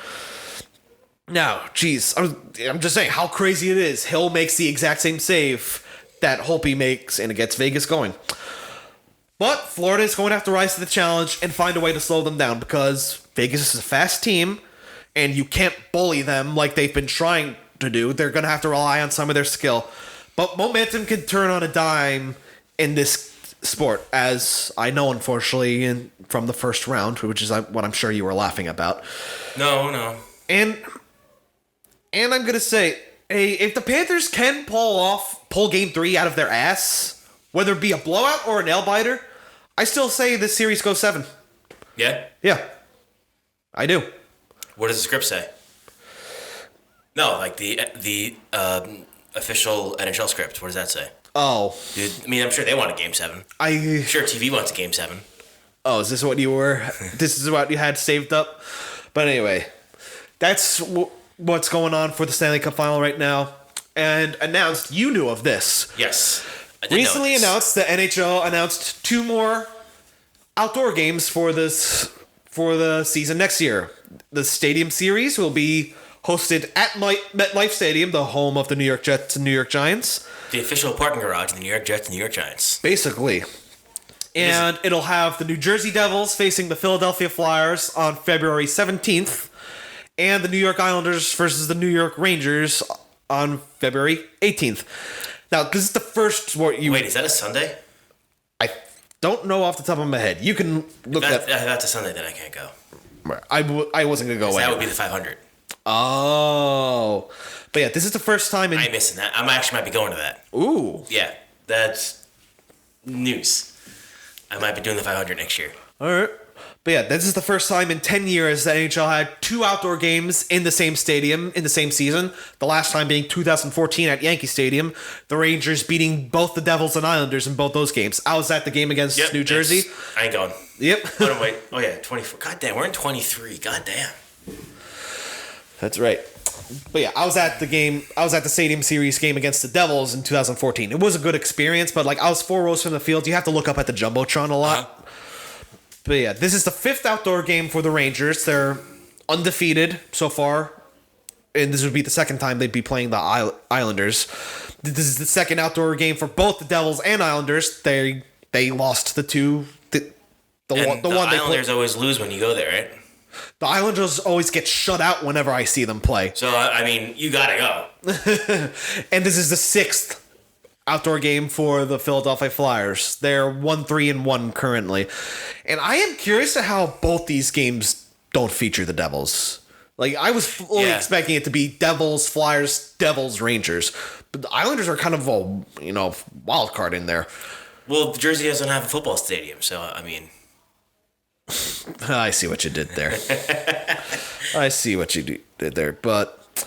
Now, geez, I'm just saying how crazy it is. Hill makes the exact same save that Holtby makes, and it gets Vegas going. But Florida is going to have to rise to the challenge and find a way to slow them down because Vegas is a fast team, and you can't bully them like they've been trying to do. They're going to have to rely on some of their skill. But momentum can turn on a dime in this sport, as I know, unfortunately, from the first round, which is what I'm sure you were laughing about. No. And I'm going to say, hey, if the Panthers can pull game 3 out of their ass, whether it be a blowout or a nail-biter, I still say this series goes 7. Yeah? Yeah. I do. What does the script say? No, like the official NHL script. What does that say? Oh. Dude, I mean, I'm sure they want a game 7. Sure, TV wants a game 7. Oh, is this what this is what you had saved up? But anyway, that's what's going on for the Stanley Cup Final right now. And announced, you knew of this. Yes. I did Recently know this. announced, the NHL announced 2 more outdoor games for the season next year. The Stadium Series will be hosted at MetLife Stadium, the home of the New York Jets and New York Giants. The official parking garage of the New York Jets and New York Giants. Basically. And it'll have the New Jersey Devils facing the Philadelphia Flyers on February 17th, and the New York Islanders versus the New York Rangers on February 18th. Now, because it's the first sport you... Wait, is that a Sunday? I don't know off the top of my head. You can look If that's a Sunday, then I can't go. I wasn't going to go away. That would be the 500. Oh. But yeah, this is the first time in... I ain't missing that. I actually might be going to that. Ooh. Yeah, that's news. I might be doing the 500 next year. All right. But yeah, this is the first time in 10 years that NHL had 2 outdoor games in the same stadium in the same season. The last time being 2014 at Yankee Stadium. The Rangers beating both the Devils and Islanders in both those games. I was at the game against New Jersey. I ain't going. Yep. Oh, no, wait. Oh, yeah, 24. God damn, we're in 23. God damn. That's right. But yeah, I was at the Stadium Series game against the Devils in 2014. It was a good experience, but like I was 4 rows from the field. You have to look up at the Jumbotron a lot. Uh-huh. But yeah, this is the 5th outdoor game for the Rangers. They're undefeated so far, and this would be the second time they'd be playing the Islanders. This is the second outdoor game for both the Devils and Islanders. They lost the one they Islanders always lose when you go there, right? The Islanders always get shut out whenever I see them play. So, I mean, you gotta go. And this is the 6th outdoor game for the Philadelphia Flyers. They're 1-3-1 currently. And I am curious to how both these games don't feature the Devils. Like, I was fully expecting it to be Devils, Flyers, Devils, Rangers. But the Islanders are kind of a, wild card in there. Well, Jersey doesn't have a football stadium, so, I mean... I see what you did there. I see what you did there. But,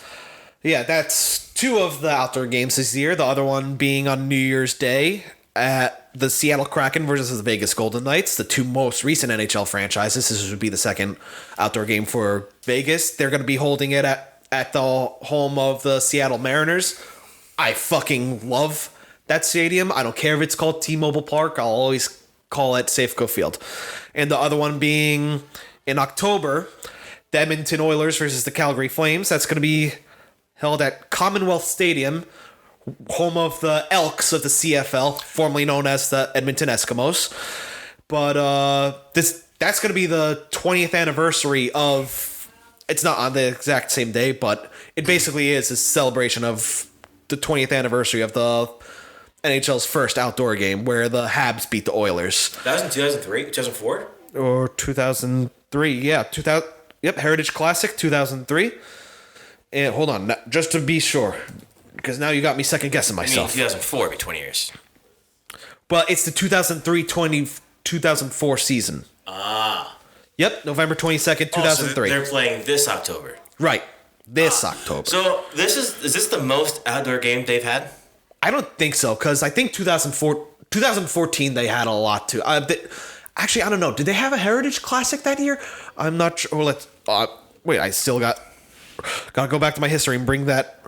yeah, that's 2 of the outdoor games this year. The other one being on New Year's Day at the Seattle Kraken versus the Vegas Golden Knights, the 2 most recent NHL franchises. This would be the second outdoor game for Vegas. They're going to be holding it at the home of the Seattle Mariners. I fucking love that stadium. I don't care if it's called T-Mobile Park. I'll always call it Safeco Field. And the other one being in October, the Edmonton Oilers versus the Calgary Flames. That's going to be held at Commonwealth Stadium, home of the Elks of the CFL, formerly known as the Edmonton Eskimos. But that's going to be the 20th anniversary of... It's not on the exact same day, but it basically is a celebration of the 20th anniversary of the NHL's first outdoor game where the Habs beat the Oilers. That was in 2003? 2004? Or 2003, yeah. 2000, yep, Heritage Classic, 2003. And hold on, just to be sure, because now you got me second guessing myself. 2004 would be 20 years. But it's the 2003-2004 season. Ah. Yep, November 22nd, 2003. So they're playing this October. Right, this October. So is this the most outdoor game they've had? I don't think so, because I think 2014 they had a lot too. Actually, I don't know. Did they have a Heritage Classic that year? I'm not sure. Let's wait. I still gotta go back to my history and bring that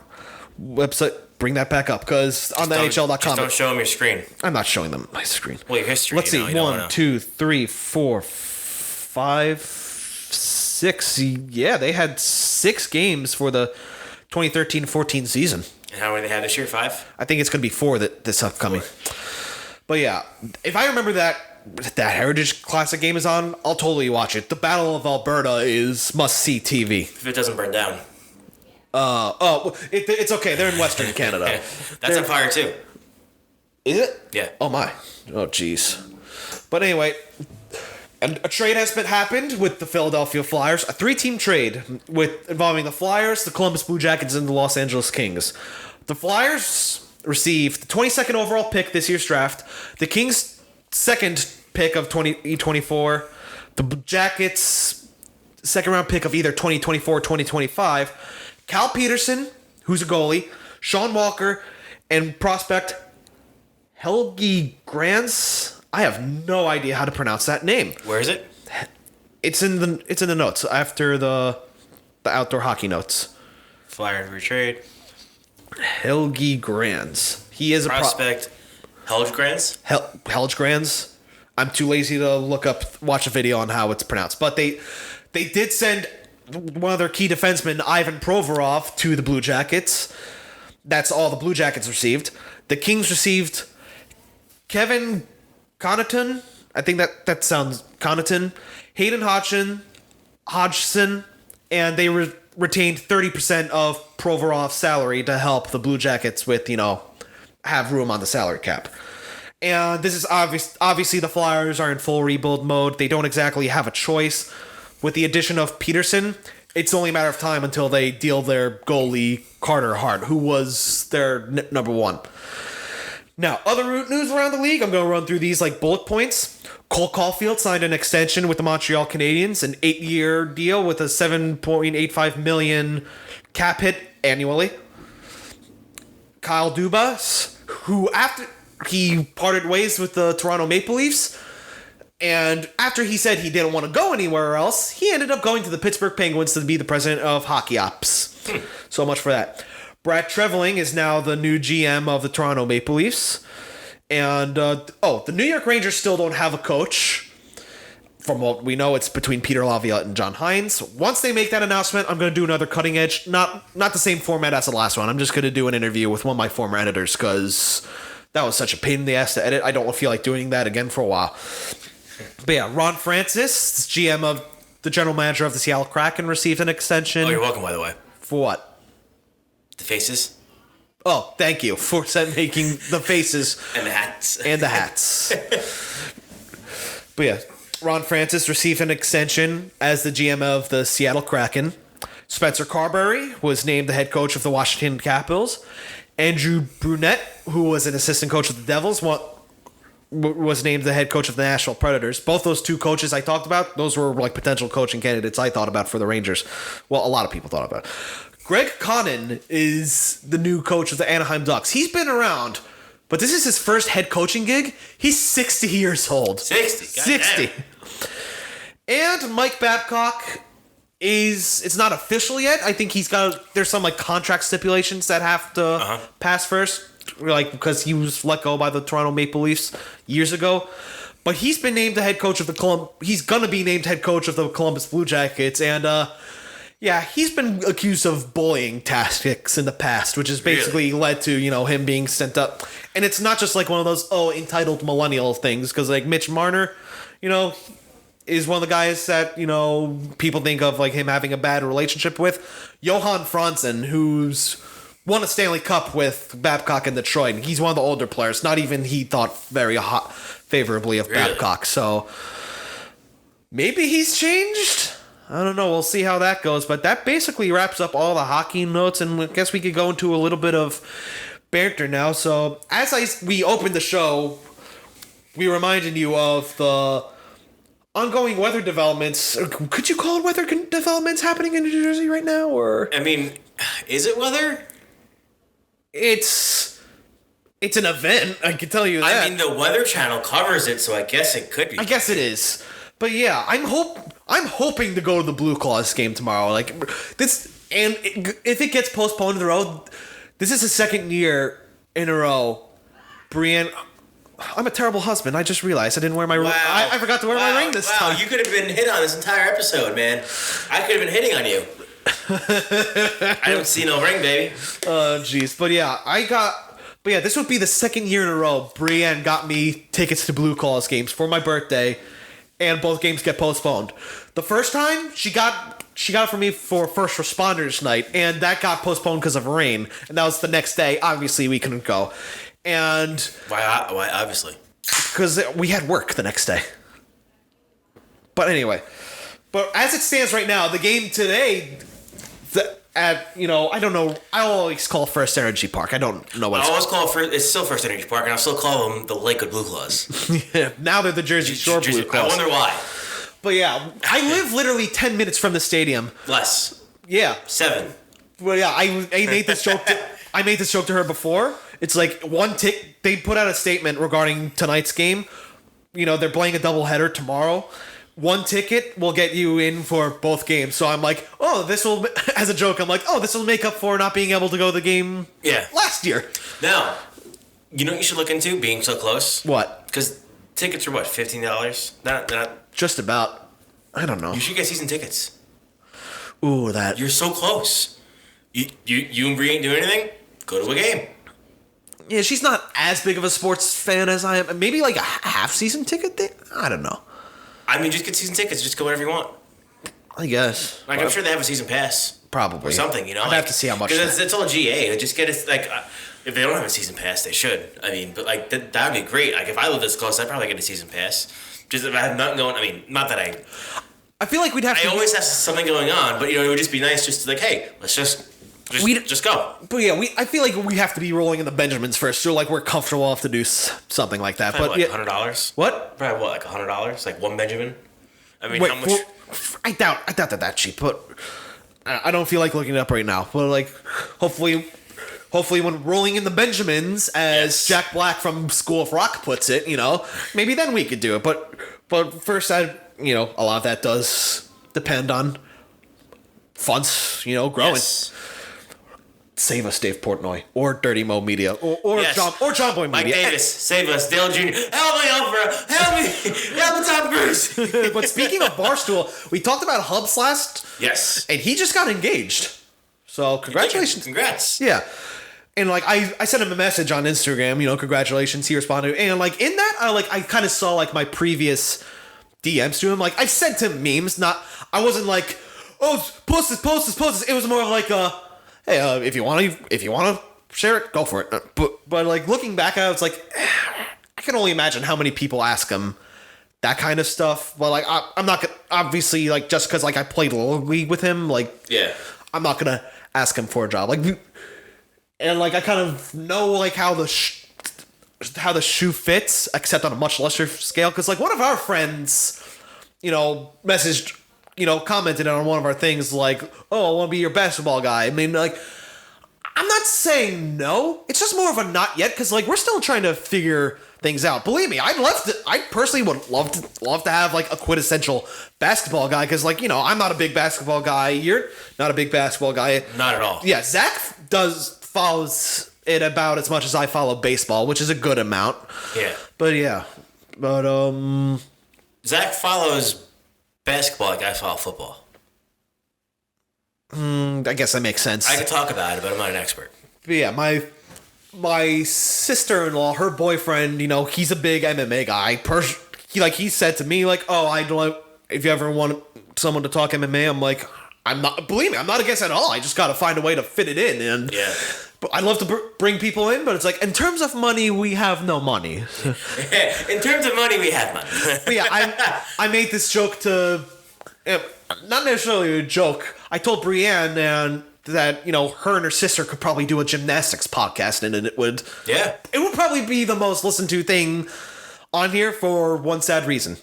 website, bring that back up, because on the NHL.com. Just don't show them your screen. I'm not showing them my screen. Well, your history. Let's see. 1, 2, 3, 4, 5, 6. Yeah, they had 6 games for the 2013-14 season. And how many they had this year? 5? I think it's going to be 4 this upcoming. 4. But yeah, if I remember that Heritage Classic game is on, I'll totally watch it. The Battle of Alberta is must-see TV. If it doesn't burn down. It's okay. They're in Western Canada. That's on fire too. Is it? Yeah. Oh my. Oh jeez. But anyway, a trade has happened with the Philadelphia Flyers. A 3-team trade involving the Flyers, the Columbus Blue Jackets, and the Los Angeles Kings. The Flyers received the 22nd overall pick this year's draft. The Kings' second pick of 2024. The Jackets' second round pick of either 2024 or 2025. Cal Peterson, who's a goalie, Sean Walker, and prospect Helgi Grans. I have no idea how to pronounce that name. Where is it? It's in the notes after the outdoor hockey notes. Flyer retrade. Helgi Grans. He is prospect. Helggrans? Helggrans. I'm too lazy to watch a video on how it's pronounced. But they did send one of their key defensemen, Ivan Provorov, to the Blue Jackets. That's all the Blue Jackets received. The Kings received Kevin Connaughton. I think that sounds Connaughton. Hayden Hodgson. And they retained 30% of Provorov's salary to help the Blue Jackets with, have room on the salary cap. And this is obviously the Flyers are in full rebuild mode. They don't exactly have a choice. With the addition of Peterson, it's only a matter of time until they deal their goalie, Carter Hart, who was their number 1. Now, other news around the league, I'm going to run through these like bullet points. Cole Caulfield signed an extension with the Montreal Canadiens, an 8-year deal with a $7.85 million cap hit annually. Kyle Dubas, who after he parted ways with the Toronto Maple Leafs, and after he said he didn't want to go anywhere else, he ended up going to the Pittsburgh Penguins to be the president of Hockey Ops. So much for that. Brad Treveling is now the new GM of the Toronto Maple Leafs. And, the New York Rangers still don't have a coach. From what we know, it's between Peter Laviolette and John Hines. Once they make that announcement, I'm going to do another cutting edge. Not the same format as the last one. I'm just going to do an interview with one of my former editors because that was such a pain in the ass to edit. I don't feel like doing that again for a while. But yeah, Ron Francis, GM of the general manager of the Seattle Kraken, received an extension. Oh, you're welcome, by the way. For what? The faces. Oh, thank you for making the faces. And the hats. And the hats. But yeah, Ron Francis received an extension as the GM of the Seattle Kraken. Spencer Carberry was named the head coach of the Washington Capitals. Andrew Brunette, who was an assistant coach of the Devils, was named the head coach of the Nashville Predators. Both those two coaches I talked about, those were like potential coaching candidates I thought about for the Rangers. Well, a lot of people thought about it. Greg Connon is the new coach of the Anaheim Ducks. He's been around, but this is his first head coaching gig. He's 60 years old. 60. 60. And Mike Babcock it's not official yet. I think there's some like contract stipulations that have to pass first, like because he was let go by the Toronto Maple Leafs years ago. But he's been named the head coach of he's gonna be named head coach of the Columbus Blue Jackets, and yeah, he's been accused of bullying tactics in the past, which has basically led to, him being sent up. And it's not just like one of those, entitled millennial things, because like Mitch Marner, is one of the guys that, people think of like him having a bad relationship with. Johan Franzen, who's won a Stanley Cup with Babcock in Detroit. And he's one of the older players. Not even he thought very favorably of Babcock. So maybe he's changed. I don't know. We'll see how that goes. But that basically wraps up all the hockey notes. And I guess we could go into a little bit of banter now. So as we opened the show, we reminded you of the ongoing weather developments. Could you call it weather developments happening in New Jersey right now? Or I mean, is it weather? It's an event. I can tell you that. I mean, the Weather Channel covers it, so I guess it could be. I guess it is. But yeah, I'm hoping to go to the Blue Claws game tomorrow. Like this, and if it gets postponed in a row, this is the second year in a row. Brienne, I'm a terrible husband. I just realized I didn't wear my ring. I forgot to wear my ring this time. You could have been hit on this entire episode, man. I could have been hitting on you. I don't see no ring, baby. Oh, jeez. But yeah, this would be the second year in a row Brienne got me tickets to Blue Claws games for my birthday, and both games get postponed. The first time she got it for me for First Responders Night, and that got postponed because of rain, and that was the next day. Obviously, we couldn't go. And why obviously? Because we had work the next day. But anyway, as it stands right now, the game today, I don't know. I always call First Energy Park. I don't know what. I always call it's still First Energy Park, and I'll still call them the Lakewood Blue Claws. Yeah, now they're the Jersey Shore Blue Claws. I wonder why. But yeah, I live literally 10 minutes from the stadium. Less. Yeah. 7. Well, yeah, I made this joke. I made this joke to her before. It's like they put out a statement regarding tonight's game. They're playing a doubleheader tomorrow. One ticket will get you in for both games. So I'm like, this will, as a joke, I'm like, this will make up for not being able to go to the game last year. Now, you know what you should look into being so close? What? Because tickets are what, $15? Not just about. I don't know. You should get season tickets. Ooh, that. You're so close. You and Bree ain't doing anything? Go to a game. Yeah, she's not as big of a sports fan as I am. Maybe like a half-season ticket thing? I don't know. I mean, just get season tickets. Just go whenever you want. I guess. Like, I'm sure they have a season pass. Probably. Or something, I'd have to see how much. Because it's all GA. Just get it, like, if they don't have a season pass, they should. I mean, but, like, that would be great. Like, if I live this close, I'd probably get a season pass. Just if I have nothing going, I mean, not that I feel like we'd have to. I always have something going on, but, it would just be nice just to, like, hey, let's just go. But yeah, I feel like we have to be rolling in the Benjamins first, so like we're comfortable enough to do something like that. Probably but like $100. What? Probably what, like $100? Like one Benjamin? I mean, wait, how much? I doubt that cheap, but I don't feel like looking it up right now. But like, hopefully when rolling in the Benjamins, as Jack Black from School of Rock puts it, maybe then we could do it. But first, a lot of that does depend on FUNTS, growing. Yes. Save us, Dave Portnoy, or Dirty Mo Media, or yes. John Boy Media. Mike Davis, save us, Dale Jr. Help me, Oprah! Help me, Tom Cruise! But speaking of Barstool, we talked about Hubs last. Yes. And he just got engaged. So congratulations! Congrats! Yeah. And like I sent him a message on Instagram, congratulations. He responded, and like in that, I kind of saw like my previous DMs to him. Like, I've sent him memes. I wasn't like, oh, post this. It was more like, hey, if you want to share it, go for it. But like looking back at it, it's like, I can only imagine how many people ask him that kind of stuff. But like, I'm not gonna, obviously, like, just because like I played Little League with him, like, Yeah. I'm not gonna ask him for a job. Like, and like I kind of know like how the shoe fits, except on a much lesser scale. Because like one of our friends, messaged, commented on one of our things like, oh, I want to be your basketball guy. I mean, like, I'm not saying no. It's just more of a not yet, because like we're still trying to figure things out. Believe me, I personally would love to have like a quintessential basketball guy, because like, I'm not a big basketball guy. You're not a big basketball guy. Not at all. Yeah, Zach follows it about as much as I follow baseball, which is a good amount. Yeah. But Zach follows basketball like I follow football. I guess that makes sense. I could talk about it, but I'm not an expert. But yeah, my sister-in-law, her boyfriend, he's a big MMA guy. He said to me like, oh, if you ever want someone to talk MMA, I'm like, believe me, I'm not against it at all. I just got to find a way to fit it in. And yeah. But I'd love to bring people in, but it's like, in terms of money, we have no money. In terms of money, we have money. But yeah, I made this joke not necessarily a joke. I told Brienne that, her and her sister could probably do a gymnastics podcast, and it would probably be the most listened to thing on here for one sad reason.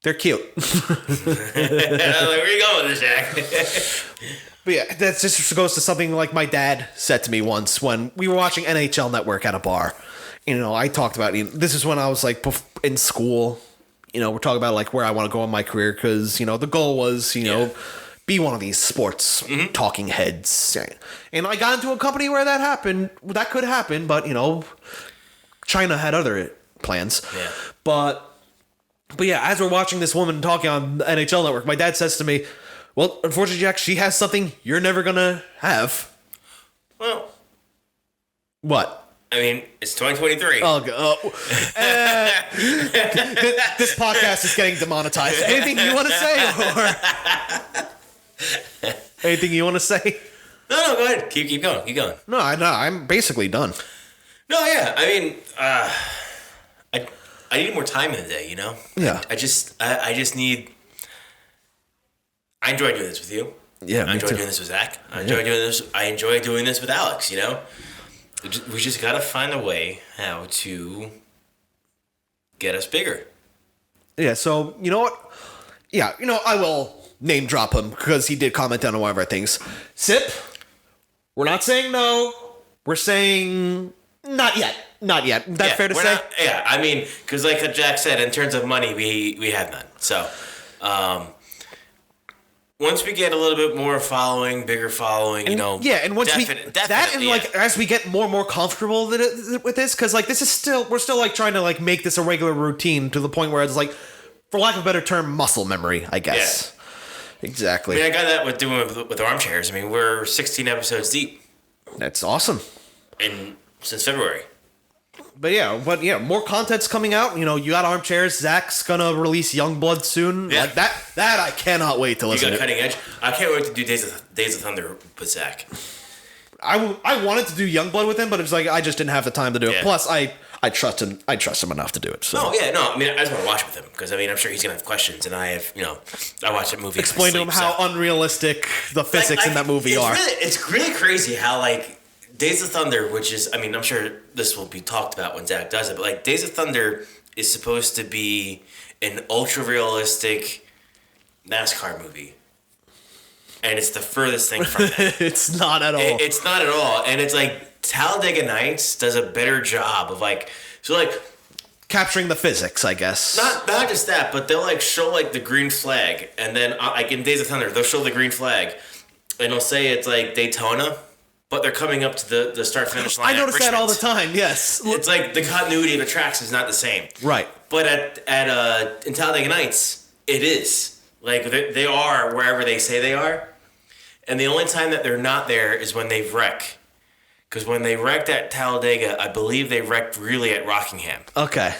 They're cute. Where you going with this, Jack? But yeah, that just goes to something like my dad said to me once when we were watching NHL Network at a bar. I talked about this is when I was like in school. We're talking about like where I want to go in my career, because the goal was be one of these sports talking heads. And I got into a company where that could happen, but China had other plans. Yeah. But yeah, as we're watching this woman talking on the NHL Network, my dad says to me, well, unfortunately, Jack, she has something you're never gonna have. Well, what? I mean, it's 2023. This podcast is getting demonetized. Anything you want to say, or anything you want to say? No, go ahead. Keep going. No, I'm basically done. No, yeah. I mean, I need more time in the day. Yeah. I just need. I enjoy doing this with you. Yeah, I enjoy doing this with Zach. I enjoy doing this with Alex. We just gotta find a way how to get us bigger. Yeah. So you know what? Yeah. I will name drop him because he did comment on one of our things. Sip. We're not saying no. We're saying not yet. Not yet. That's fair to say. I mean, because like Jack said, in terms of money, we have none. So. Once we get a little bit more following, bigger following, and once as we get more and more comfortable with this, because like we're still like trying to like make this a regular routine to the point where it's like, for lack of a better term, muscle memory, I guess. Yeah. Exactly. I mean, I got that with doing with armchairs. I mean, we're 16 episodes deep. That's awesome. Since February. But yeah, more content's coming out. You got armchairs. Zach's gonna release Youngblood soon. Yeah. Like that I cannot wait to listen to. You got Cutting Edge. I can't wait to do Days of Thunder with Zach. I wanted to do Youngblood with him, but it's like I just didn't have the time to do it. Yeah. Plus, I trust him. I trust him enough to do it. So. I mean, I just want to watch with him because I mean, I'm sure he's gonna have questions, and I have, I watch that movie. Explain to him how unrealistic the physics in that movie are. It's really crazy how like. Days of Thunder, which is, I mean, I'm sure this will be talked about when Zach does it, but like Days of Thunder is supposed to be an ultra realistic NASCAR movie. And it's the furthest thing from that. It's not at all. It's not at all. And it's like Talladega Nights does a better job of like, so like. Capturing the physics, I guess. Not just that, but they'll like show like the green flag. And then like in Days of Thunder, they'll show the green flag. And they'll say it's like Daytona. But they're coming up to the start-finish line. I notice that all the time, yes. It's like the continuity of the tracks is not the same. Right. But in Talladega Nights, it is. Like, they are wherever they say they are. And the only time that they're not there is when they've wrecked. Because when they wrecked at Talladega, I believe they wrecked really at Rockingham. Okay.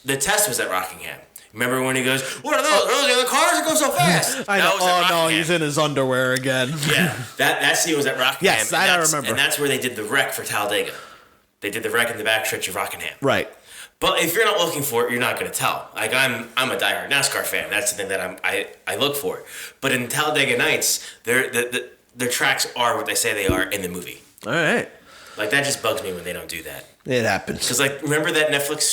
The test was at Rockingham. Remember when he goes, "What are those? Are those the other cars that go so fast?" I That know. was at Oh no, Rockingham. he's in his underwear again. Yeah, that scene was at Rockingham. Yes, and that I that's- remember. And that's where they did the wreck for Talladega. They did the wreck in the backstretch of Rockingham. Right. But if you're not looking for it, you're not going to tell. Like I'm a diehard NASCAR fan. That's the thing that I look for. But in Talladega Nights, their tracks are what they say they are in the movie. All right. Like that just bugs me when they don't do that. It happens. Because like remember that Netflix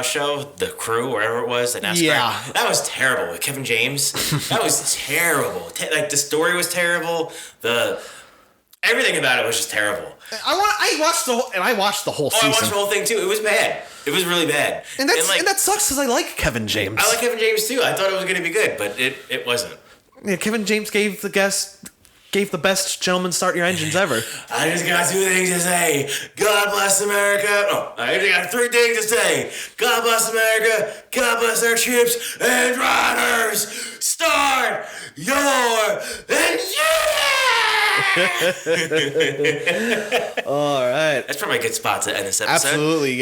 show, The Crew, wherever it was, that NASCAR. Yeah. That was terrible with Kevin James. That was terrible. Like the story was terrible. Everything about it was just terrible. I watched the whole Oh, season. I watched the whole thing too. It was bad. It was really bad. And that sucks because I like Kevin James. I like Kevin James too. I thought it was going to be good, but it wasn't. Yeah, Kevin James gave the best Gentlemen Start Your Engines ever. I just got 2 things to say. God bless America. Oh, I just got 3 things to say. God bless America. God bless our troops and riders. Start your All right. That's probably a good spot to end this episode. Absolutely.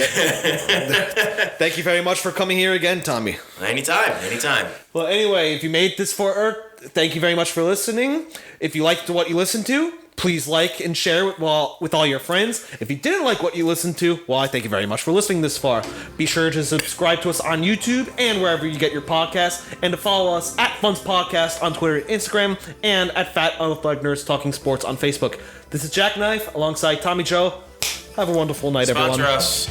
Thank you very much for coming here again, Tommy. Anytime. Well, anyway, if you made this far, thank you very much for listening. If you liked what you listened to, please like and share with all your friends. If you didn't like what you listened to, well, I thank you very much for listening this far. Be sure to subscribe to us on YouTube and wherever you get your podcasts, and to follow us at FUNTS Podcast on Twitter and Instagram, and at Fat Unathletic Nerds Talking Sports on Facebook. This is JackKnife alongside Tommy Joe. Have a wonderful night, everyone. Sponsor us.